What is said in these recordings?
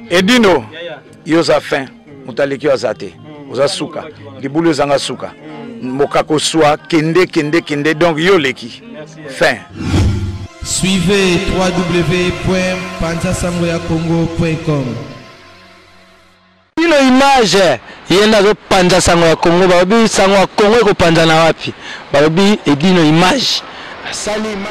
Edino, yoza fin, mutaleki azate, oza suka, libulu zanga suka, mokako soa, kende, donc yoleki, fin. Suivez www.panzasangoyakongo.com. Ino image yenda zo panza sango ya Congo babi sango ya Congo ko panza na wapi babi edino image sali image.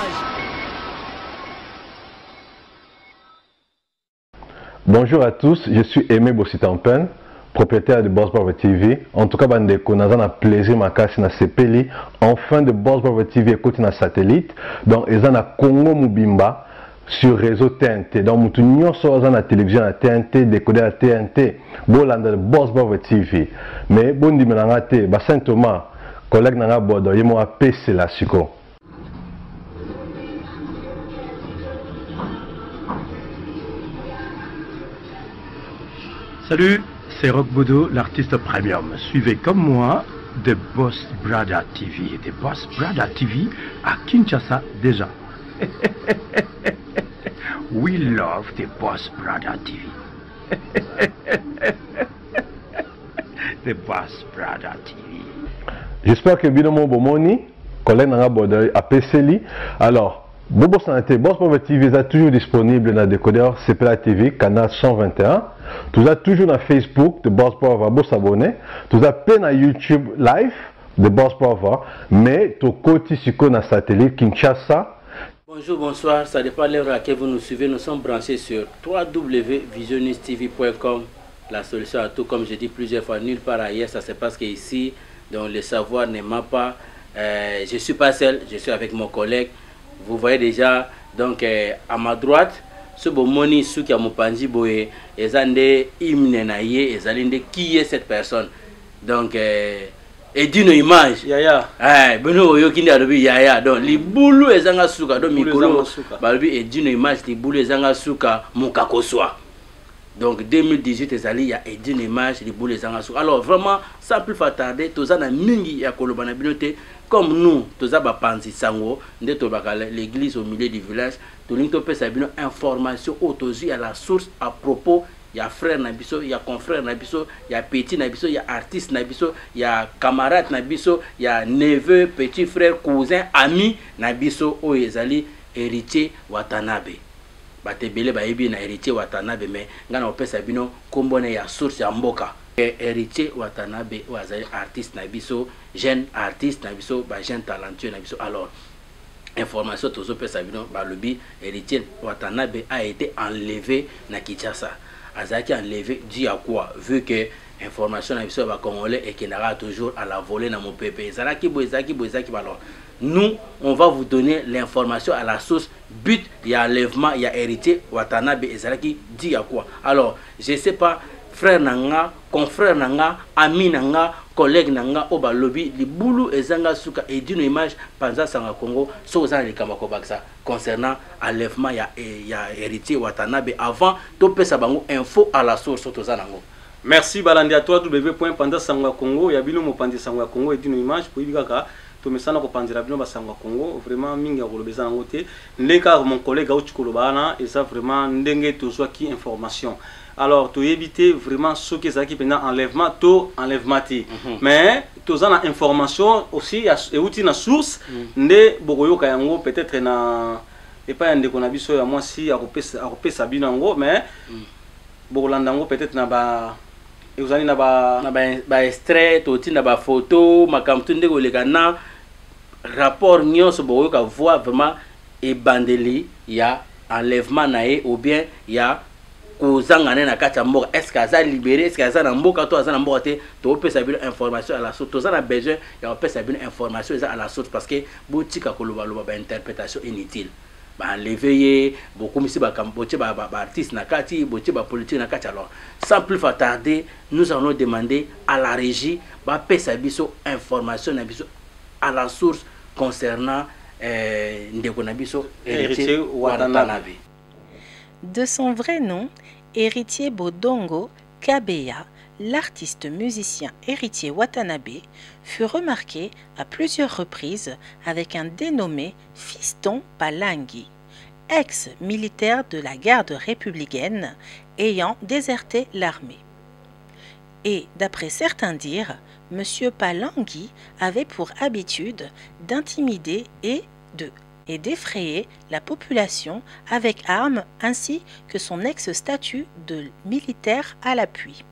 Bonjour à tous, je suis Aimé Bossitampen, propriétaire de Boss Brother TV. En tout cas, bandeko naza na plaisir makasi na sepeli enfin de Boss Brother TV écoute na satellite. Donc eza na Congo Mubimba sur réseau TNT. Donc mutu nyonso aza na télévision na TNT, décoder à TNT, bolanda Boss Brother TV. Mais bondi menanga te, ba Saint Thomas, collègue nanga bodo, yemo apese la siko. Salut, c'est Rock Bodo, l'artiste premium. Suivez comme moi The Boss Brother TV. The Boss Brother TV à Kinshasa déjà. We love The Boss Brother TV. The Boss Brother TV. J'espère que Binomo Bomoni, collègue Nanga Bodo, a PCLI. Alors, Bobo Santé, Boss Brother TV est toujours disponible dans le décodeur CPLA TV, canal 121. Tu as toujours dans Facebook de Boss Brother, vous s'abonner. Tu as peine à YouTube live de Boss Brother, mais tu côté sur le satellite Kinshasa. Bonjour, bonsoir, ça dépend de l'heure à laquelle vous nous suivez. Nous sommes branchés sur www.visionnistv.com. La solution à tout, comme je dis plusieurs fois, nulle part ailleurs, ça se passe qu'ici, donc le savoir ne ment pas. Je ne suis pas seul, je suis avec mon collègue. Vous voyez déjà, donc à ma droite, ce beau moni sous qui a mon panji boye, et zande hymne naie, et zalinde qui est cette personne. Donc et d'une image. Yaya. Beno oyo kindi adobi yaya. Donc li boulou ezanga suka donc mikolo. Balobi et d'une image li boulou ezanga suka mukakoswa. Donc 2018 ezali ya et d'une image li boulou ezanga suka. Alors vraiment sans plus tarder, tozana mingi ya kolobana binote comme nous tozaba panzi sango nde tobaka l'église au milieu du village. Tolinto peut savoir une information autour à la source à propos. Il y a frère Nabiso, il y a confrère Nabiso, il y a petit Nabiso, il y a artiste Nabiso, il y a camarade Nabiso, il y a neveu, petit frère, cousin, ami Nabiso, Oyezali, héritier Watanabe. Batebele baebi na héritier Watanabe, mais ngana peut savoir combien ya source ya mboka. Héritier Watanabe, Oyezali artiste Nabiso, jeune artiste Nabiso, jeune talentueux Nabiso. Alors information tous autres personnes balobi héritier Watanabe a été enlevé na Kinshasa. Azaki enlevé dit à quoi vu que information na biso ba congolais et qui n'aura toujours à la voler dans mon PP. Zalaki boizaki alors nous on va vous donner l'information à la source but il y a enlèvement il y a héritier Watanabe et Zalaki dit à quoi. Alors je sais pas frère nanga, confrère nanga, ami nanga, collègue nanga, oba lobby, li boulou ezanga suka et d'une image panza sanga Congo, sozan li kamako baksa concernant enlèvement ya héritier Watanabe avant to pesa bango info à la source tozanango. Merci balandi à toi www.panza sanga Congo ya bino mo panza sanga Congo et d'une image pour ibikaka to mesana ko panzira bino basanga Congo vraiment mingi kolobeza nango te ndeka mon collègue au chikolobana et ça vraiment ndenge to soit qui information. Alors, tu éviter vraiment ce qui est pendant enlèvement, to enlèvement. Mais tu as une information aussi, et outil na source, ne bogoyo kayango peut-être na et pas un déconabiso ya moi si a repé sabinango, mais bogolandango peut-être na ba et vous allez na ba extrait, outil na ba photo, makamtunde golegana rapport nyos bogoyo ka voix vraiment et bandeli ya enlèvement nae ou bien ya kozangane na kati ya mboka est-ce que aza libéré est-ce que aza na mboka to aza na mboka te to pesa bino information à la source to aza besoin ya pesa bino information à la source parce que botika koloba loba ba interprétation inutile ba enlever beaucoup misi ba kamboche ba artiste na kati boche ba politique na kati. Alors sans plus tarder nous allons demander à la régie ba pesa biso information na biso à la source concernant ndeko na biso héritier Watanabe. De son vrai nom, Héritier Bodongo Kabeya, l'artiste musicien Héritier Watanabe fut remarqué à plusieurs reprises avec un dénommé Fiston Palangi. ex-militaire de la garde républicaine ayant déserté l'armée. Et d'après certains dires, M. Palangui avait pour habitude d'intimider et d'effrayer la population avec armes ainsi que son ex-statut de militaire à l'appui.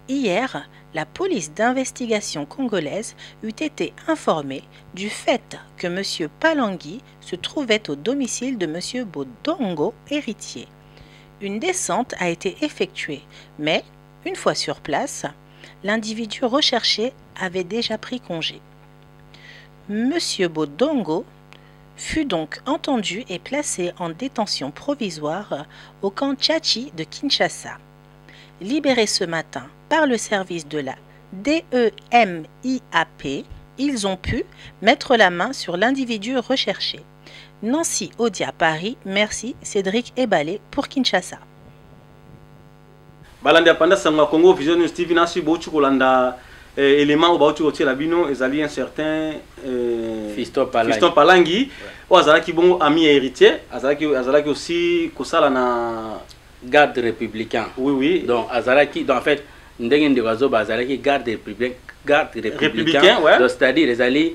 Hier, la police d'investigation congolaise eût été informée du fait que M. Palangui se trouvait au domicile de M. Bodongo, héritier. Une descente a été effectuée, mais, une fois sur place, l'individu recherché avait déjà pris congé. M. Bodongo fut donc entendu et placé en détention provisoire au camp Tchachi de Kinshasa. Libéré ce matin par le service de la DEMIAP, ils ont pu mettre la main sur l'individu recherché. Nancy Odia Paris, merci Cédric Ebalé pour Kinshasa. Balanda panda sangwa Congo Vision News TV nasi bauchi kolanda élément bauchi kotie la bino ezali un certain Fiston Palangi o azalaki bongo ami héritier azalaki aussi kosala na garde républicain. Oui. Donc azalaki en fait ndenge ndewazo bazalaki garde républicain ouais. Donc c'est-à-dire ezali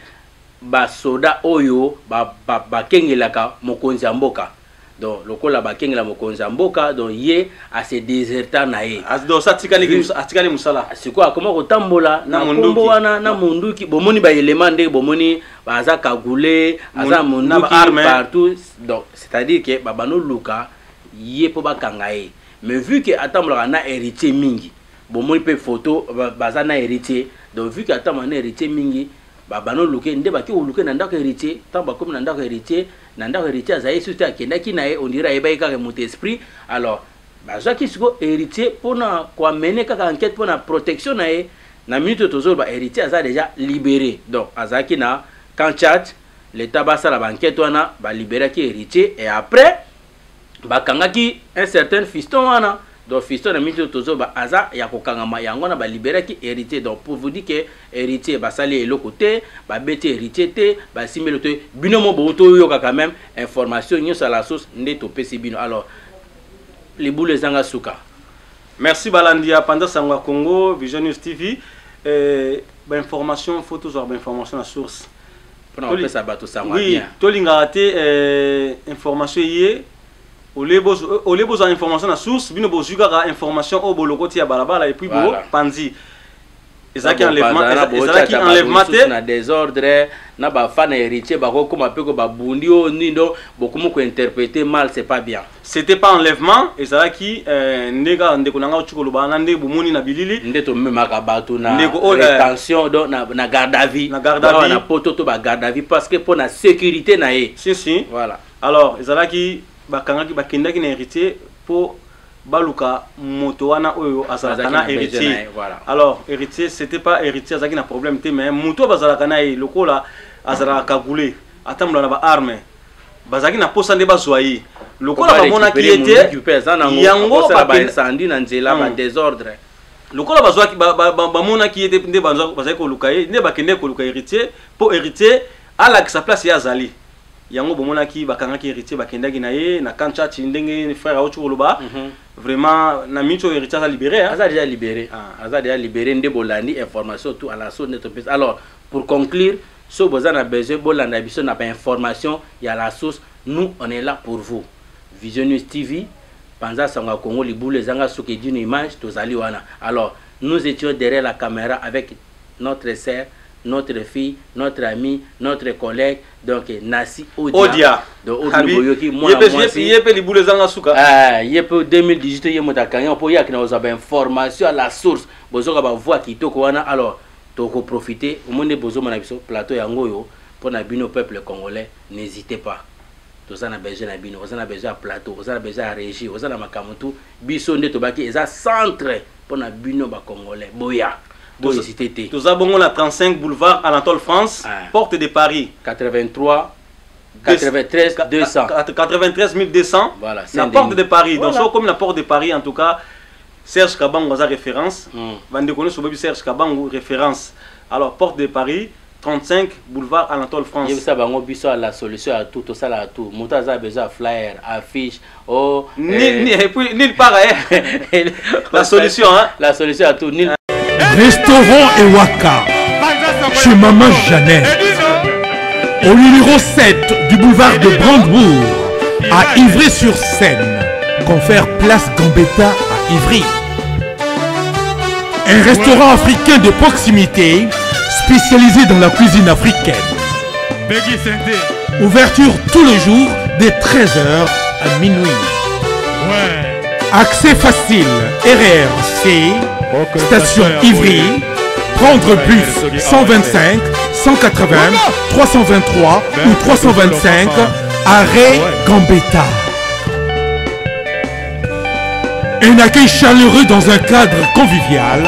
ba soda oyo ba kengelaka mokonzi ya mboka. Donc lokola ba kengela mokonzi ya mboka donc ye a se déserta na ye. Donc ça atikali musala. C'est quoi comment kotambola na kombo wana na munduki bomoni ba élément ndenge bomoni baza kagule aza munduki partout. Donc c'est-à-dire que babano luka yé po bakanga ye. Mais vu que atambola na héritier mingi bomoni pe photo baza na héritier. Donc vu que atambola na héritier mingi babano luke nde baki uluke na ndako héritier tamba comme na ndako héritier azaye suite akendaki na ye on dirait ayebaki kaka moto esprit. Alors bazwaki siko héritier mpona koamene kaka enquête mpona protection na ye na minute tozoloba héritier aza déjà libéré. Donc azalaki na camp Tchad l'état basala banquête wana balibéraki héritier et après bakangaki un certain fiston wana. Donc fiston na minute tozoloba aza ya kokangama yango na balibéraki héritier. Donc pour vous dire que héritier basali eloko te babeti héritier te basimelo te bino mo boto yoka quand même information nyonso à la source nde topesi bino. Alors les boules zanga suka. Merci Balandia pendant sangwa Congo Vision News TV information photos ou information à source pour na pesa bato sangwa bien. Oui tolinga raté information yé au lebo za information à source bino bozuka ka information au bolokoti ya balabala et puis bo panzi ezaki enlèvement te na désordre na ba fan héritier ba ko kuma pe ko ba bundi o nindo bokumu ko interpréter mal c'est pas bien. C'était pas enlèvement ezaki ndeka ndeko nanga chukolo ba nande bomoni na bilili ndeto memaka bato na rétention donc na garde à vue na poto to ba garde à vue parce que pour la sécurité na ye. Si voilà. Alors ezalaki bakangaki bakendaki na héritier pour baluka moto wana oyo azalaka na héritier. Voilà. Alors héritier c'était pas héritier azalaki na problème te mais moto bazalaka na ye lokola azalaka kagule atambola na ba arme bazalaki na posa nde bazwayi lokola bamona ki ete yango ba incendie na nzela ba désordre lokola bazwaki bamona ki ete nde bazalaki koluka ye nde bakende koluka héritier pour héritier alakisa place ya azali yango bomona ki bakangaki héritier bakendaki na ye na kancha ndenge frère auchu koloba vraiment na micho héritier a libéré aza déjà libéré nde bolandi information tout à la source net. Alors pour conclure so bozana besoin bolanda biso na information ya la source nous on est là pour vous. Vision News TV Panza Sangwa Congo liboule zanga soki d'une image tozali wana. Alors nous étions derrière la caméra avec notre sœur, notre fille, notre ami, notre collègue, donc Nasi Odia. Donc Odia, moi yepe liboule zanga suka. Yepe 2018 yemota kanya po yak na oza information à la source. Bozoka ba voix kitoko wana. Alors toko profiter au monde bozo mana biso plateau yango yo pour na bino peuple congolais, n'hésitez pas. Vous avez besoin de bino, vous avez besoin de plateau, vous avez besoin de régie, vous avez besoin de biso nde tobaki eza centre pour na bino ba congolais. Boya. Nous avons la 35 boulevard Anatole France, porte de Paris. 83 93 200. 93 200. Voilà, la porte de Paris. Voilà. Donc comme la porte de Paris en tout cas, Serge Kabango a référence. Vande connaît sur Serge Kabango référence. Alors porte de Paris, 35 boulevard Anatole France. Ça va la solution à tout ça là tout. Moutaza a besoin de flyer, affiche, oh Nulle part la solution hein. La solution à tout. Restaurant Ewaka chez Maman Jeannette au numéro 7 du boulevard de Brandebourg à Ivry-sur-Seine. Confère place Gambetta à Ivry. Un restaurant africain de proximité spécialisé dans la cuisine africaine. Ouverture tous les jours dès 13h à minuit. Accès facile, RRC, station Ivry, prendre bus 125, 180, 323 ou 325, arrêt Gambetta. Un accueil chaleureux dans un cadre convivial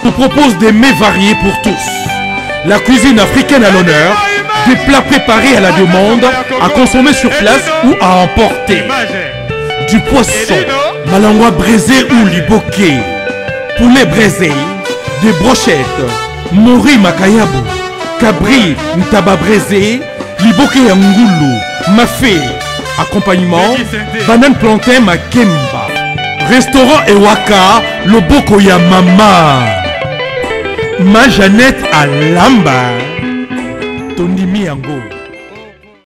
nous propose des mets variés pour tous. La cuisine africaine à l'honneur, des plats préparés à la demande, à consommer sur place ou à emporter. Du poisson, malangwa braisé ou liboké, poulet braisé, des brochettes, mori makayabu, cabri ntaba braisé, liboké ngoulou, mafé, accompagnement, banane plantain makemba. Restaurant Ewaka, Loboko ya Mama. Ma Jeannette à Lamba. Tondimi Yango.